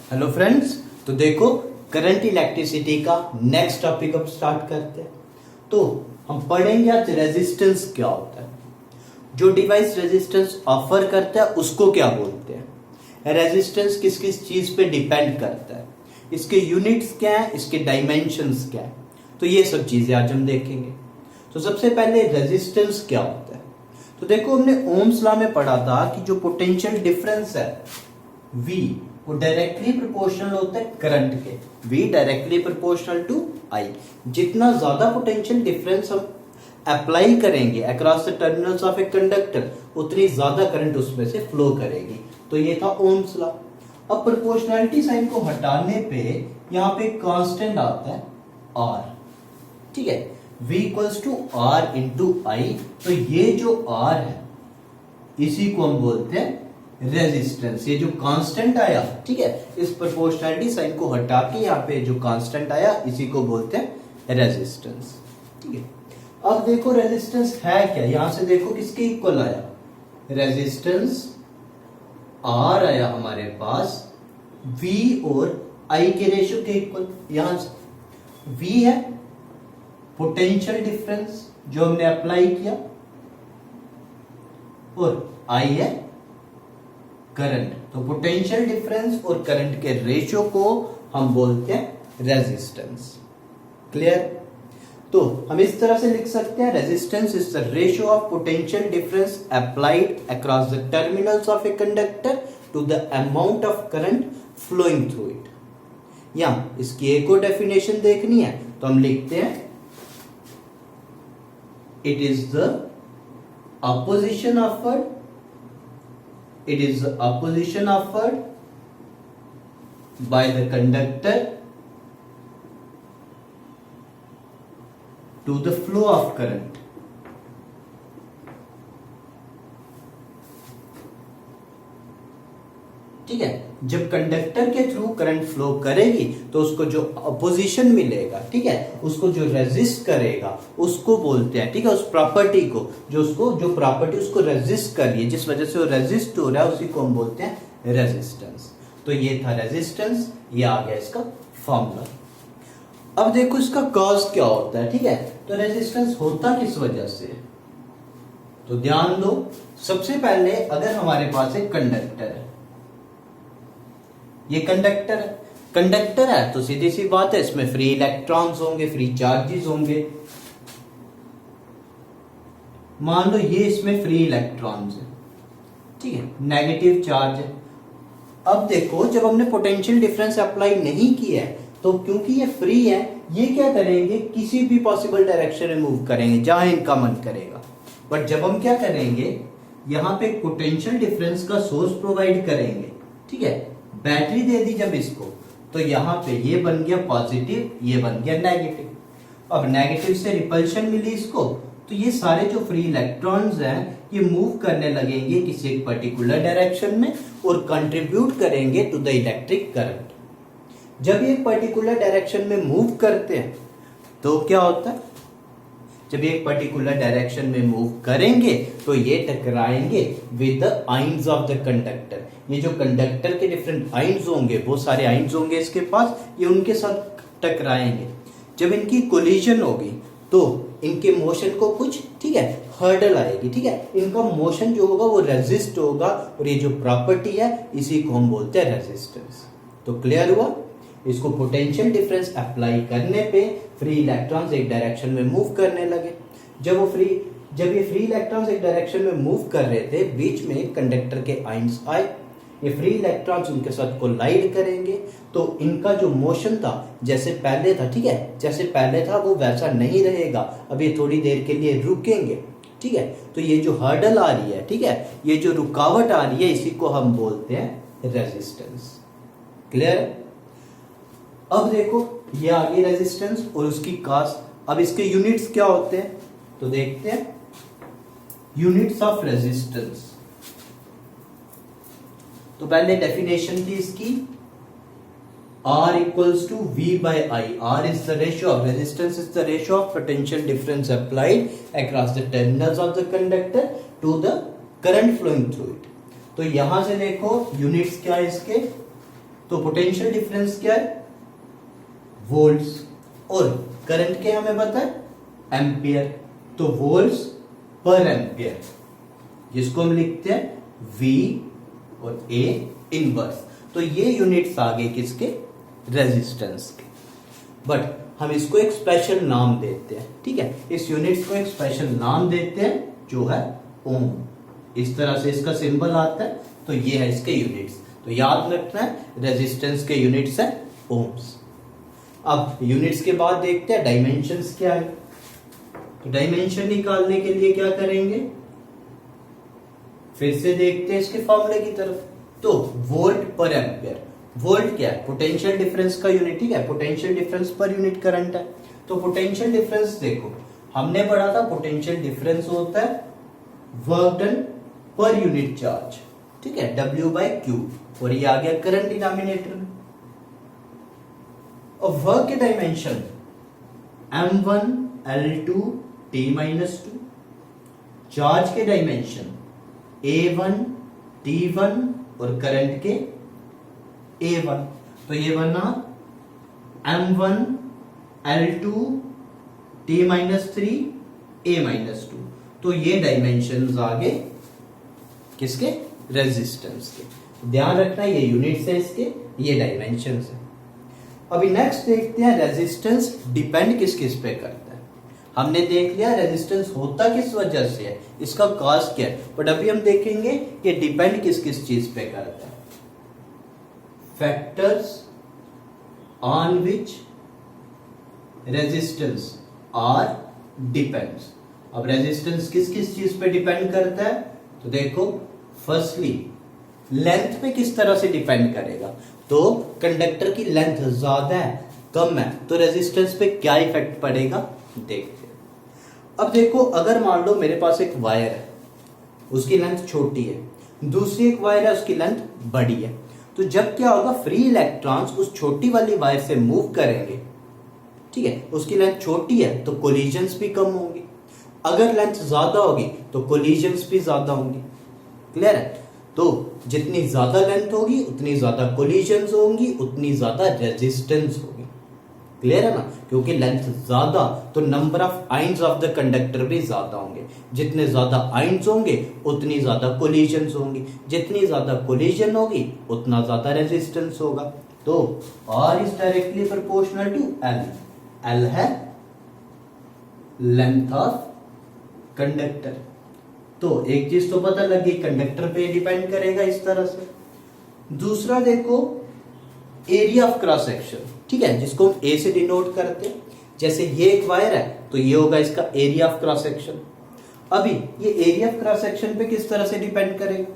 Hello friends, तो देखो current electricity का नेक्स्ट टॉपिक अब स्टार्ट करते हैं। तो हम पढ़ेंगे आज रेजिस्टेंस क्या होता है, जो डिवाइस रेजिस्टेंस ऑफर करता है उसको क्या बोलते हैं, रेजिस्टेंस किस किस चीज पे डिपेंड करता है, इसके यूनिट्स क्या है, इसके डायमेंशंस क्या है। तो ये सब चीजें आज हम देखेंगे। तो सबसे पहले रेजिस्टेंस क्या होता है। तो देखो हमने ओम्स लॉ में पढ़ा था कि जो पोटेंशियल डिफरेंस है V वो डायरेक्टली प्रोपोर्शनल होता है करंट के। V directly proportional to I। जितना ज्यादा पोटेंशियल डिफरेंस हम अप्लाई करेंगे across the terminals of a conductor, उतनी ज्यादा करंट उसमें से फ्लो करेगी। तो ये था ओम्स लॉ। अब प्रोपोर्शनैलिटी साइन को हटाने पे यहाँ पे कांस्टेंट आता है R, ठीक है। V equals to R into I. तो ये जो R है इसी को हम बोलते हैं रेजिस्टेंस। ये जो कांस्टेंट आया, ठीक है, इस प्रोपोर्शनैलिटी साइन को हटा के यहाँ पे जो कांस्टेंट आया इसी को बोलते हैं रेजिस्टेंस, ठीक है। अब देखो रेजिस्टेंस है क्या, यहां से देखो किसके इक्वल आया, रेजिस्टेंस R आया हमारे पास V और I के रेशियो के इक्वल। यहां से V है पोटेंशियल डिफरेंस जो हमने अप्लाई किया, और I है करंट। तो पोटेंशियल डिफरेंस और करंट के रेशियो को हम बोलते हैं रेजिस्टेंस। क्लियर। तो हम इस तरह से लिख सकते हैं, resistance is the ratio of potential difference applied across the terminals of a conductor to the amount of current flowing through it. या इसकी एक और डेफिनेशन देखनी है तो हम लिखते हैं, it is the opposition offered, it is the opposition offered by the conductor to the flow of current। ठीक है, जब कंडक्टर के थ्रू करंट फ्लो करेगी तो उसको जो अपोजिशन मिलेगा, ठीक है, उसको जो रेजिस्ट करेगा उसको बोलते हैं, ठीक है, उस प्रॉपर्टी को जो प्रॉपर्टी उसको रेजिस्ट कर रही है, जिस वजह से वो रेजिस्ट हो रहा है, उसी को हम बोलते हैं रेजिस्टेंस। तो ये था रेजिस्टेंस, ये आ गया इसका फॉर्मूला। अब देखो इसका कॉज क्या होता है, ठीक है। तो रेजिस्टेंस होता किस वजह से, तो ध्यान दो। सबसे पहले अगर हमारे पास एक कंडक्टर है, ये कंडक्टर है तो सीधी सी बात है, इसमें फ्री इलेक्ट्रॉन्स होंगे, फ्री चार्जेस होंगे। मान लो ये इसमें फ्री इलेक्ट्रॉन्स है, ठीक है, नेगेटिव चार्ज है। अब देखो जब हमने पोटेंशियल डिफरेंस अप्लाई नहीं किया है तो क्योंकि ये फ्री है, ये क्या करेंगे, किसी भी पॉसिबल डायरेक्शन में मूव करेंगे जहां इनका मन करेगा। बट जब हम क्या करेंगे, यहां पे पोटेंशियल डिफरेंस का सोर्स प्रोवाइड करेंगे, ठीक है, बैटरी दे दी जब इसको, तो यहां पे ये बन गया पॉजिटिव, ये बन गया नेगेटिव। अब नेगेटिव से रिपल्शन मिली इसको, तो ये सारे जो फ्री इलेक्ट्रॉन्स हैं ये मूव करने लगेंगे किसी एक पर्टिकुलर डायरेक्शन में और कंट्रीब्यूट करेंगे टू द इलेक्ट्रिक करंट। जब ये पर्टिकुलर डायरेक्शन में मूव करते हैं तो क्या होता है, जब ये एक पर्टिकुलर डायरेक्शन में मूव करेंगे तो ये टकराएंगे with the ions of the conductor. ये जो कंडक्टर के डिफरेंट आइंस होंगे, वो सारे आइंस होंगे इसके पास, ये उनके साथ टकराएंगे। जब इनकी कोलिजन होगी तो इनके मोशन को कुछ, ठीक है, हर्डल आएगी, ठीक है, इनका मोशन जो होगा वो रेजिस्ट होगा, और ये जो प्रॉपर्टी है इसी को हम बोलते हैं रेजिस्टेंस। तो क्लियर हुआ। इसको पोटेंशियल डिफरेंस अप्लाई करने पे फ्री इलेक्ट्रॉन्स एक डायरेक्शन में मूव करने लगे। जब ये फ्री इलेक्ट्रॉन्स एक डायरेक्शन में मूव कर रहे थे, बीच में कंडक्टर के आइंस आए, ये फ्री इलेक्ट्रॉन्स उनके साथ कोलाइड करेंगे, तो इनका जो मोशन था जैसे पहले था, ठीक है, जैसे पहले था वो वैसा नहीं रहेगा। अब ये थोड़ी देर के लिए रुकेंगे, ठीक है। तो ये जो हर्डल आ रही है, ठीक है, ये जो रुकावट आ रही है, इसी को हम बोलते हैं रेजिस्टेंस। क्लियर। अब देखो ये आ गई रेजिस्टेंस और उसकी कॉस्ट। अब इसके यूनिट्स क्या होते हैं तो देखते हैं, यूनिट्स ऑफ रेजिस्टेंस। तो पहले डेफिनेशन थी इसकी, R equals to V by I। R is the ratio of resistance, is the ratio of potential difference applied across the terminals of the conductor to the current flowing through it। तो यहां से देखो units क्या है इसके, तो potential difference क्या है, वोल्ट्स, और करंट के हमें पता है एम्पियर, तो वोल्ट्स पर एम्पियर, जिसको हम लिखते हैं V और A इनवर्स। तो ये यूनिट्स आ गए किसके, रेजिस्टेंस के। बट हम इसको एक स्पेशल नाम देते हैं, ठीक है, इस यूनिट्स को एक स्पेशल नाम देते हैं जो है ओम। इस तरह से इसका सिंबल आता है, तो ये है इसके यूनिट्स। तो याद रखना है रेजिस्टेंस के यूनिट्स है ओम्स। अब यूनिट्स के बाद देखते हैं डायमेंशंस क्या है। तो डायमेंशन निकालने के लिए क्या करेंगे, फिर से देखते हैं इसके फॉर्मूले की तरफ। तो वोल्ट पर एम्पियर, वोल्ट क्या है, पोटेंशियल डिफरेंस का यूनिट, ठीक है, potential difference per unit current है। तो पोटेंशियल डिफरेंस देखो, हमने पढ़ा था पोटेंशियल डिफरेंस होता है work done per unit charge, ठीक है, W/Q, और ये आ गया करंट डिनोमिनेटर में। और वर्क के dimension M1 L2 T-2, charge के डायमेंशन A1 T1 और करंट के A1। तो ये बना M1 L2 T-3 A-2। तो ये डायमेंशंस आ गए किसके, रेजिस्टेंस के। ध्यान रखना ये यूनिट्स है इसके, ये डायमेंशंस है। अभी नेक्स्ट देखते हैं रेजिस्टेंस डिपेंड किस किस पे करता है। हमने देख लिया रेजिस्टेंस होता किस वजह से है, इसका कॉज क्या है, बट अभी हम देखेंगे ये डिपेंड किस किस चीज पे करता है। Factors on which resistance R depends. अब रेजिस्टेंस किस किस चीज पे डिपेंड करता है, तो देखो फर्स्टली लेंथ पे किस तरह से डिपेंड करेगा। तो कंडक्टर की लेंथ ज्यादा है कम है तो रेजिस्टेंस पे क्या इफेक्ट पड़ेगा देखते हैं। अब देखो अगर मान लो मेरे पास एक वायर है, उसकी लेंथ छोटी है, दूसरी एक वायर है उसकी लेंथ बड़ी है, तो जब क्या होगा, फ्री इलेक्ट्रॉन्स उस छोटी वाली वायर से मूव करेंगे, ठीक है, उसकी लेंथ छोटी है तो कोलिजन्स भी कम होंगी, अगर लेंथ ज्यादा होगी तो कोलिजन्स भी ज्यादा होंगी। क्लियर है, तो जितनी ज्यादा लेंथ होगी उतनी ज्यादा कोलिजन्स होंगी, उतनी ज्यादा रेजिस्टेंस होगी। क्लियर है ना, क्योंकि लेंथ ज्यादा तो number of ions of the conductor भी ज्यादा होंगे, जितने ज्यादा आइंस होंगे उतनी ज्यादा कोलिजन्स होंगी, जितनी ज्यादा कोलिजन होगी उतना ज्यादा रेजिस्टेंस होगा। तो R is directly proportional to L। L है लेंथ ऑफ कंडक्टर। तो एक चीज तो पता लगी, कंडक्टर पे डिपेंड करेगा इस तरह से। दूसरा देखो एरिया ऑफ क्रॉस सेक्शन, ठीक है, जिसको हम ए से डिनोट करते हैं। जैसे ये एक वायर है तो ये होगा इसका एरिया ऑफ क्रॉस सेक्शन। अभी ये एरिया ऑफ क्रॉस सेक्शन पे किस तरह से डिपेंड करेगा,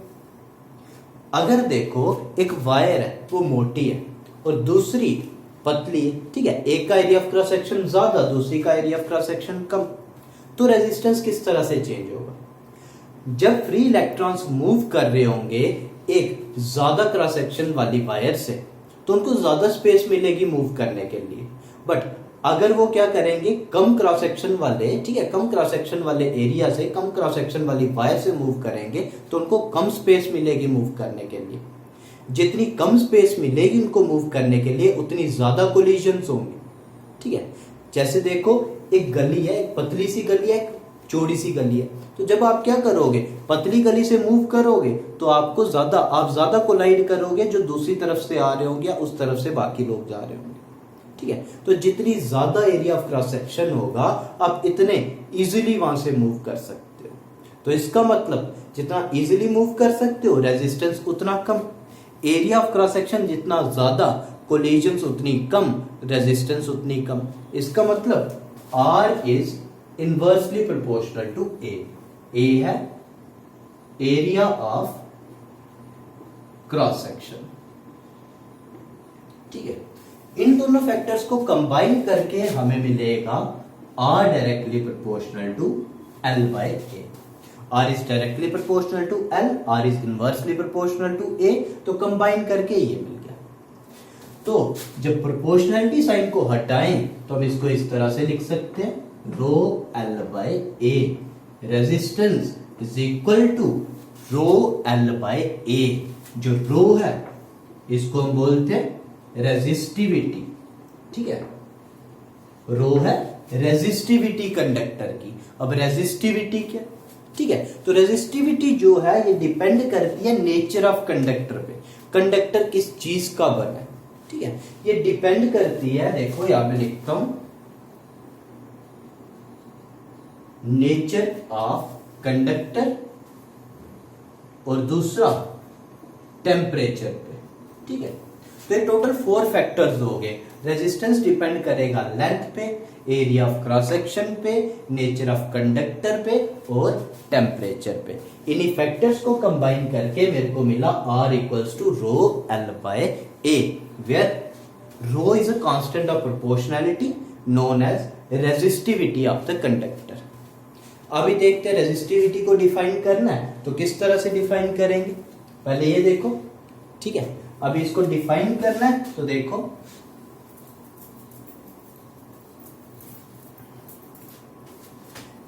अगर देखो एक वायर है वो मोटी है और दूसरी पतली है, ठीक है, एक का एरिया ऑफ क्रॉस सेक्शन ज्यादा, दूसरी का एरिया ऑफ क्रॉस सेक्शन कम, तो रेजिस्टेंस किस तरह से चेंज होगा। जब फ्री इलेक्ट्रॉन्स मूव कर रहे होंगे एक ज्यादा क्रॉस सेक्शन वाली वायर से, तो उनको ज्यादा स्पेस मिलेगी मूव करने के लिए। बट अगर वो क्या करेंगे, कम क्रॉस सेक्शन वाले, ठीक है, कम क्रॉस सेक्शन वाले एरिया से कम क्रॉस सेक्शन वाली वायर से मूव करेंगे तो उनको कम स्पेस मिलेगी मूव करने के लिए। जितनी कम स्पेस मिलेगी उनको मूव करने के लिए उतनी ज्यादा कोलिजन्स होंगे, ठीक है। जैसे देखो एक गली है, एक पतली सी गली है, एक चौड़ी सी गली है, तो जब आप क्या करोगे, पतली गली से मूव करोगे तो आप ज्यादा कोलाइड करोगे जो दूसरी तरफ से आ रहे होंगे या उस तरफ से बाकी लोग जा रहे होंगे, ठीक है। तो जितनी ज्यादा एरिया ऑफ क्रॉस सेक्शन होगा आप इतने इजीली वहां से मूव कर सकते हो। तो इसका मतलब जितना इजीली मूव कर सकते हो रेजिस्टेंस उतना कम, एरिया ऑफ क्रॉस सेक्शन जितना ज्यादा कोलिजन्स उतनी कम, रेजिस्टेंस उतनी कम। इसका मतलब R is inversely proportional to A। A है एरिया ऑफ क्रॉस सेक्शन, ठीक है। इन दोनों फैक्टर्स को कंबाइन करके हमें मिलेगा R directly proportional to L/A। R is directly proportional to L, R is inversely proportional to A, तो कंबाइन करके ये मिल गया। तो जब प्रोपोर्शनलिटी साइन को हटाएं तो हम इसको इस तरह से लिख सकते हैं, rho L/A resistance is equal to rho L/A। जो रो है इसको हम बोलते हैं रेजिस्टिविटी। ठीक है, रो है रेजिस्टिविटी कंडक्टर की। अब रेजिस्टिविटी क्या, ठीक है, तो रेजिस्टिविटी जो है ये डिपेंड करती है नेचर ऑफ कंडक्टर पे, कंडक्टर किस चीज का बना है। ठीक है, ये डिपेंड करती है, देखो यहां पे लिखता हूं, नेचर ऑफ कंडक्टर और दूसरा टेम्परेचर पे। ठीक है, तो ये टोटल 4 फैक्टर्स हो गए। रेजिस्टेंस डिपेंड करेगा लेंथ पे, एरिया ऑफ क्रॉस सेक्शन पे, नेचर ऑफ कंडक्टर पे और टेम्परेचर पे। इन्हीं फैक्टर्स को कंबाइन करके मेरे को मिला R equals to rho L by A, where rho is a constant of proportionality known as resistivity of the conductor. अभी देखते हैं रेजिस्टिविटी को डिफाइन करना है तो किस तरह से डिफाइन करेंगे, पहले ये देखो। ठीक है, अभी इसको डिफाइन करना है तो देखो,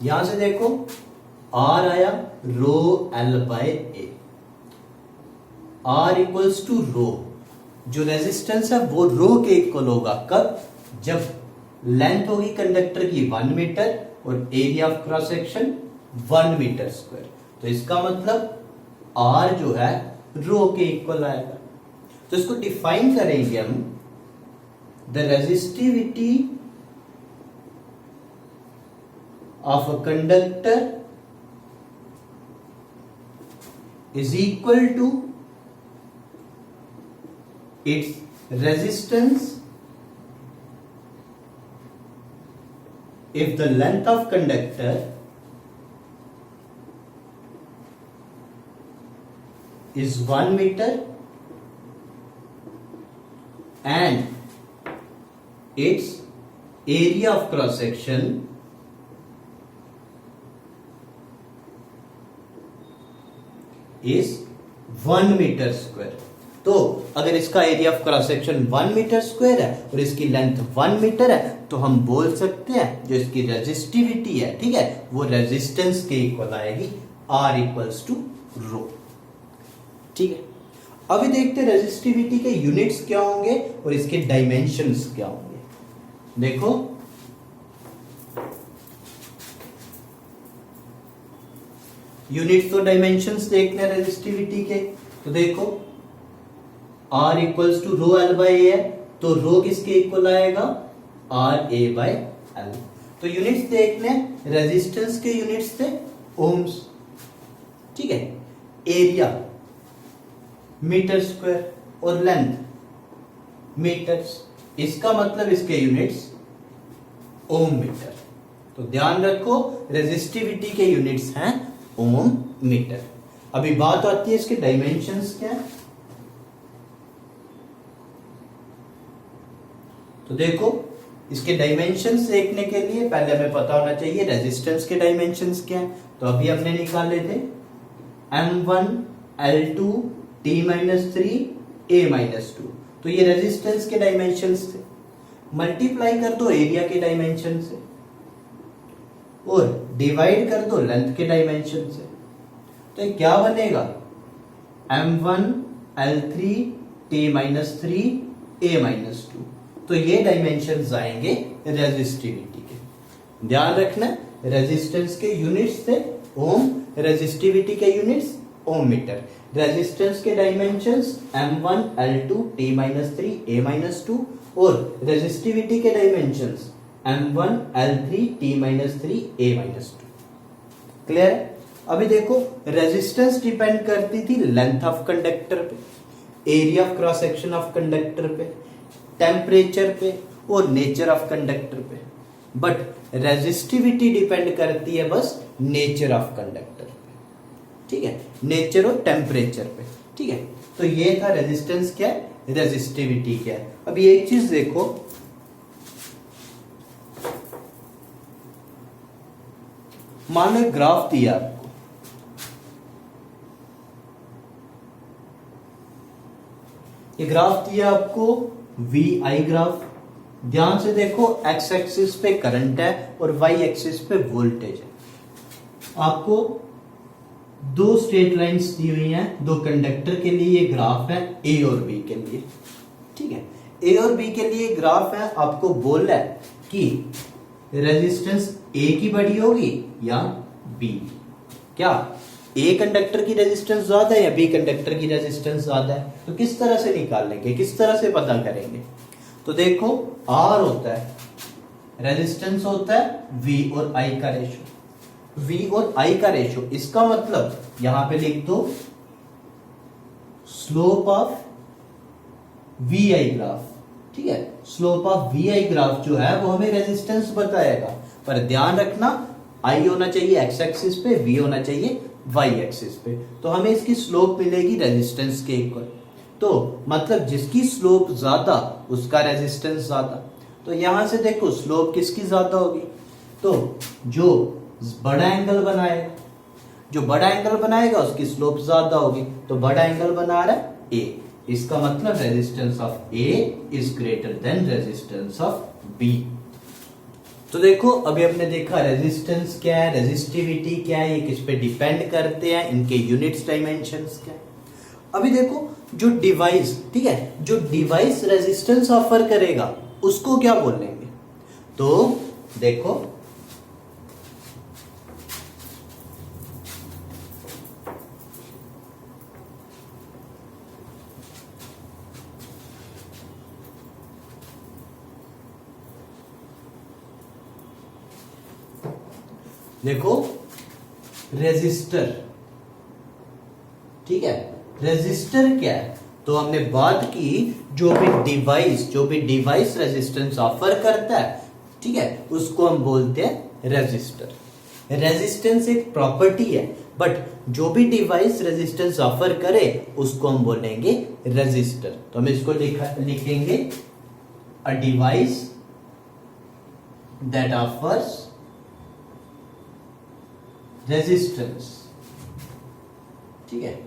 यहां से देखो R आया rho L by A, R equals to rho, जो रेजिस्टेंस है वो रो के इक्वल होगा कब, जब लेंथ होगी कंडक्टर की 1 मीटर और area of cross section 1 metre square. तो इसका मतलब R जो है रो के इक्वल आएगा। तो इसको डिफाइन करेंगे हम, the resistivity of a conductor is equal to its resistance if the length of conductor is 1 meter and its area of cross section is 1 meter square। तो अगर इसका area of cross section 1 metre square है और इसकी length 1 metre है तो हम बोल सकते हैं जो इसकी रेजिस्टिविटी है, ठीक है, वो रेजिस्टेंस के इक्वल आएगी, R इक्वल्स टू रो। ठीक है, अभी देखते हैं रेजिस्टिविटी के यूनिट्स क्या होंगे और इसके डायमेंशंस क्या होंगे। देखो यूनिट्स तो डायमेंशंस देखने रेजिस्टिविटी के, तो देखो R equals to rho L by A है, तो रो किसके इक्वल आएगा, R A बाय L। तो यूनिट्स देखने, रेजिस्टेंस के यूनिट्स थे ओम्स। ठीक है, एरिया मीटर स्क्वायर और लेंथ मीटर्स, इसका मतलब इसके यूनिट्स ओम मीटर। तो ध्यान रखो रेजिस्टिविटी के यूनिट्स हैं ओम मीटर। अभी बात आती है इसके डायमेंशंस क्या है। तो देखो इसके डायमेंशंस देखने के लिए पहले हमें पता होना चाहिए रेजिस्टेंस के डायमेंशंस क्या है। तो अभी हमने निकाले थे M1 L2 T-3 A-2, तो ये रेजिस्टेंस के डायमेंशंस थे। मल्टीप्लाई कर दो एरिया के डायमेंशन से और डिवाइड कर दो लेंथ के डायमेंशन से, तो ये क्या बनेगा, M1 L3 T-3 A-2। तो ये डायमेंशंस आएंगे रेजिस्टिविटी के। ध्यान रखना रेजिस्टेंस के यूनिट्स थे ओम, रेजिस्टिविटी के यूनिट्स ओम मीटर। रेजिस्टेंस के dimensions M1 L2 T-3 A-2 और रेजिस्टिविटी के dimensions M1 L3 T-3 A-2। Clear? अभी देखो रेजिस्टेंस डिपेंड करती थी लेंथ ऑफ कंडक्टर पे, area of cross section of conductor पे, टेम्परेचर पे और नेचर ऑफ कंडक्टर पे, बट रेजिस्टिविटी डिपेंड करती है बस नेचर ऑफ कंडक्टर पे। ठीक है, नेचर और टेम्परेचर पे। ठीक है, तो ये था रेजिस्टेंस क्या है, रेजिस्टिविटी क्या है। अभी एक चीज देखो, मान लो ग्राफ दिया आपको, ये ग्राफ दिया आपको VI ग्राफ। ध्यान से देखो एक्स एक्सिस पे करंट है और वाई एक्सिस पे वोल्टेज है। आपको दो स्ट्रेट लाइंस दी हुई हैं, दो कंडक्टर के लिए ये ग्राफ है ए और बी के लिए। ठीक है, ए और बी के लिए ग्राफ है, आपको बोला है कि रेजिस्टेंस ए की बड़ी होगी या बी। क्या ए कंडक्टर की रेजिस्टेंस ज्यादा है या बी कंडक्टर की रेजिस्टेंस ज्यादा है? तो किस तरह से निकालेंगे, किस तरह से पता करेंगे? तो देखो आर होता है, रेजिस्टेंस होता है वी और आई का रेशो, वी और आई का रेशो। इसका मतलब यहां पे लिख दो slope of V I graph. ठीक है, slope of V I graph जो है वो हमें रेजिस्टेंस बताएगा, पर ध्यान रखना आई होना चाहिए एक्स एक्सिस पे, वी होना चाहिए वाई एक्सिस पे। तो हमें इसकी स्लोप मिलेगी रेजिस्टेंस के इक्वल। तो मतलब जिसकी स्लोप ज्यादा उसका रेजिस्टेंस ज्यादा। तो यहां से देखो स्लोप किसकी ज्यादा होगी, तो जो बड़ा एंगल बनाएगा, जो बड़ा एंगल बनाएगा उसकी स्लोप ज्यादा होगी। तो बड़ा एंगल बना रहा है ए, इसका मतलब resistance of A is greater than resistance of B. तो देखो अभी हमने देखा रेजिस्टेंस क्या है, रेजिस्टिविटी क्या है, ये किस पे डिपेंड करते हैं, इनके यूनिट्स डायमेंशंस क्या है। अभी देखो जो डिवाइस, ठीक है, जो डिवाइस रेजिस्टेंस ऑफर करेगा उसको क्या बोलेंगे? तो देखो देखो रेजिस्टर, ठीक है, रेजिस्टर क्या है? तो हमने बात की जो भी डिवाइस रेजिस्टेंस ऑफर करता है, ठीक है, उसको हम बोलते हैं रेजिस्टर। रेजिस्टेंस एक प्रॉपर्टी है, बट जो भी डिवाइस रेजिस्टेंस ऑफर करे उसको हम बोलेंगे रेजिस्टर। तो हम इसको लिखेंगे a device that offers resistance. ठीक है,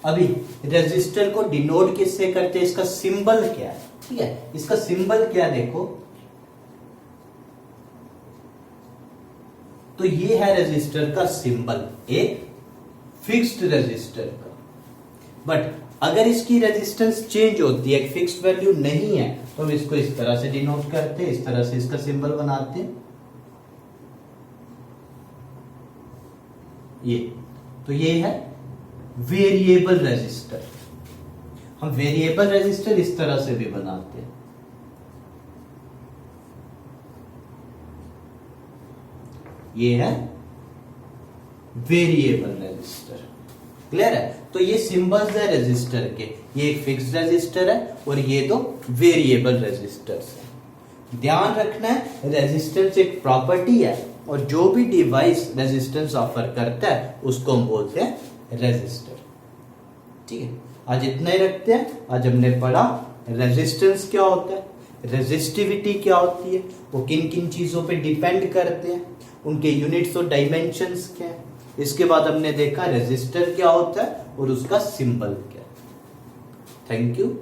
अभी रेजिस्टर को डिनोट किससे करते हैं, इसका सिंबल क्या है? ठीक है, इसका सिंबल क्या देखो, तो ये है रेजिस्टर का सिंबल, एक फिक्स्ड रेजिस्टर का। बट अगर इसकी रेजिस्टेंस चेंज होती है, एक फिक्स्ड वैल्यू नहीं है, तो हम इसको इस तरह से डिनोट करते हैं, इस तरह से इसका सिंबल बनाते हैं ये। तो ये है वेरिएबल रेजिस्टर। हम वेरिएबल रेजिस्टर इस तरह से भी बनाते हैं, ये है वेरिएबल रेजिस्टर। क्लियर है? तो ये सिंबल्स है रेजिस्टर के, ये एक फिक्स्ड रेजिस्टर है और ये दो वेरिएबल रेजिस्टर्स है। ध्यान रखना है रेजिस्टेंस एक प्रॉपर्टी है और जो भी डिवाइस रेजिस्टेंस ऑफर करता है उसको हम बोलते हैं रेजिस्टर। ठीक है, आज इतना ही रखते हैं। आज हमने पढ़ा रेजिस्टेंस क्या होता है, रेजिस्टिविटी क्या होती है, वो किन किन चीजों पे डिपेंड करते हैं, उनके यूनिट्स और डायमेंशंस क्या है। इसके बाद हमने देखा रेजिस्टर क्या होता है और उसका सिंबल क्या है। थैंक यू,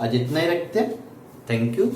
आज इतना ही रखते हैं। Thank you.